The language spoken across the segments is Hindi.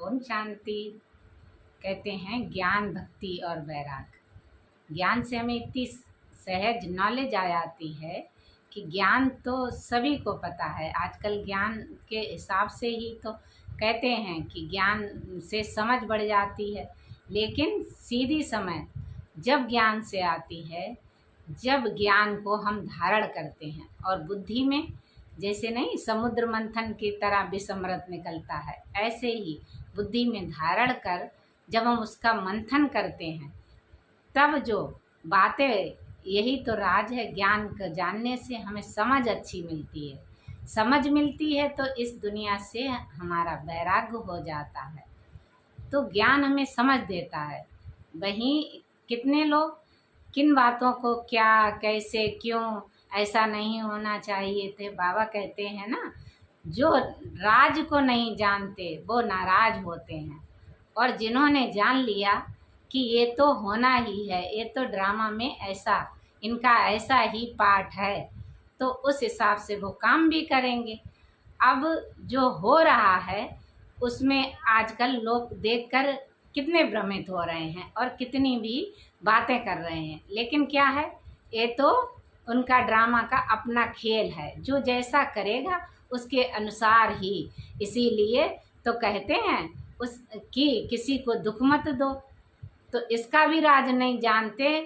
ओम शांति। कहते हैं ज्ञान, भक्ति और वैराग। ज्ञान से हमें इतनी सहज नॉलेज आ जाती है कि ज्ञान तो सभी को पता है। आजकल ज्ञान के हिसाब से ही तो कहते हैं कि ज्ञान से समझ बढ़ जाती है, लेकिन सीधी समझ जब ज्ञान से आती है, जब ज्ञान को हम धारण करते हैं और बुद्धि में, जैसे नहीं समुद्र मंथन की तरह विषमृत निकलता है, ऐसे ही बुद्धि में धारण कर जब हम उसका मंथन करते हैं, तब जो बातें, यही तो राज है। ज्ञान का जानने से हमें समझ अच्छी मिलती है, समझ मिलती है तो इस दुनिया से हमारा वैराग्य हो जाता है। तो ज्ञान हमें समझ देता है। वहीं कितने लोग किन बातों को क्या, कैसे, क्यों ऐसा नहीं होना चाहिए थे, बाबा कहते हैं ना, जो राज को नहीं जानते वो नाराज होते हैं, और जिन्होंने जान लिया कि ये तो होना ही है, ये तो ड्रामा में ऐसा, इनका ऐसा ही पार्ट है, तो उस हिसाब से वो काम भी करेंगे। अब जो हो रहा है उसमें आजकल लोग देखकर कितने भ्रमित हो रहे हैं और कितनी भी बातें कर रहे हैं, लेकिन क्या है, ये तो उनका ड्रामा का अपना खेल है। जो जैसा करेगा उसके अनुसार ही, इसीलिए तो कहते हैं उस कि किसी को दुख मत दो। तो इसका भी राज नहीं जानते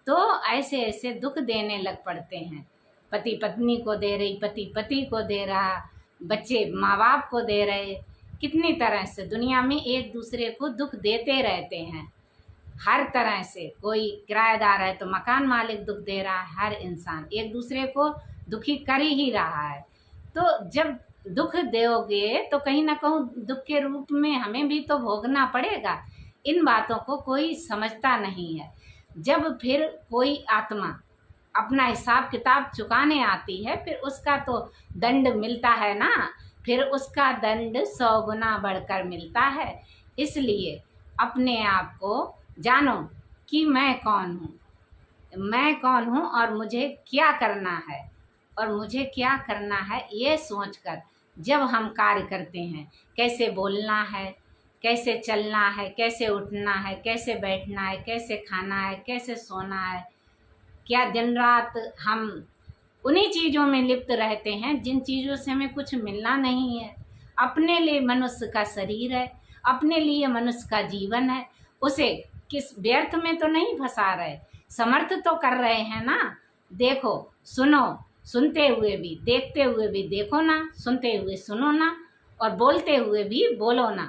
तो ऐसे ऐसे दुख देने लग पड़ते हैं। पति पत्नी को दे रही, पति पति को दे रहा, बच्चे माँ बाप को दे रहे, कितनी तरह से दुनिया में एक दूसरे को दुख देते रहते हैं। हर तरह से, कोई किराएदार है तो मकान मालिक दुख दे रहा है, हर इंसान एक दूसरे को दुखी कर ही रहा है। तो जब दुख दोगे तो कहीं ना कहीं दुख के रूप में हमें भी तो भोगना पड़ेगा। इन बातों को कोई समझता नहीं है। जब फिर कोई आत्मा अपना हिसाब किताब चुकाने आती है, फिर उसका तो दंड मिलता है ना, फिर उसका दंड 100 गुना बढ़कर मिलता है। इसलिए अपने आप को जानो कि मैं कौन हूँ, मैं कौन हूँ और मुझे क्या करना है, और मुझे क्या करना है ये सोचकर जब हम कार्य करते हैं, कैसे बोलना है, कैसे चलना है, कैसे उठना है, कैसे बैठना है, कैसे खाना है, कैसे सोना है, क्या दिन रात हम उन्हीं चीज़ों में लिप्त रहते हैं जिन चीज़ों से हमें कुछ मिलना नहीं है। अपने लिए मनुष्य का शरीर है, अपने लिए मनुष्य का जीवन है, उसे किस व्यर्थ में तो नहीं फंसा रहे, समर्थ तो कर रहे हैं ना। देखो, सुनो, सुनते हुए भी, देखते हुए भी देखो ना, सुनते हुए सुनो ना, और बोलते हुए भी बोलो ना।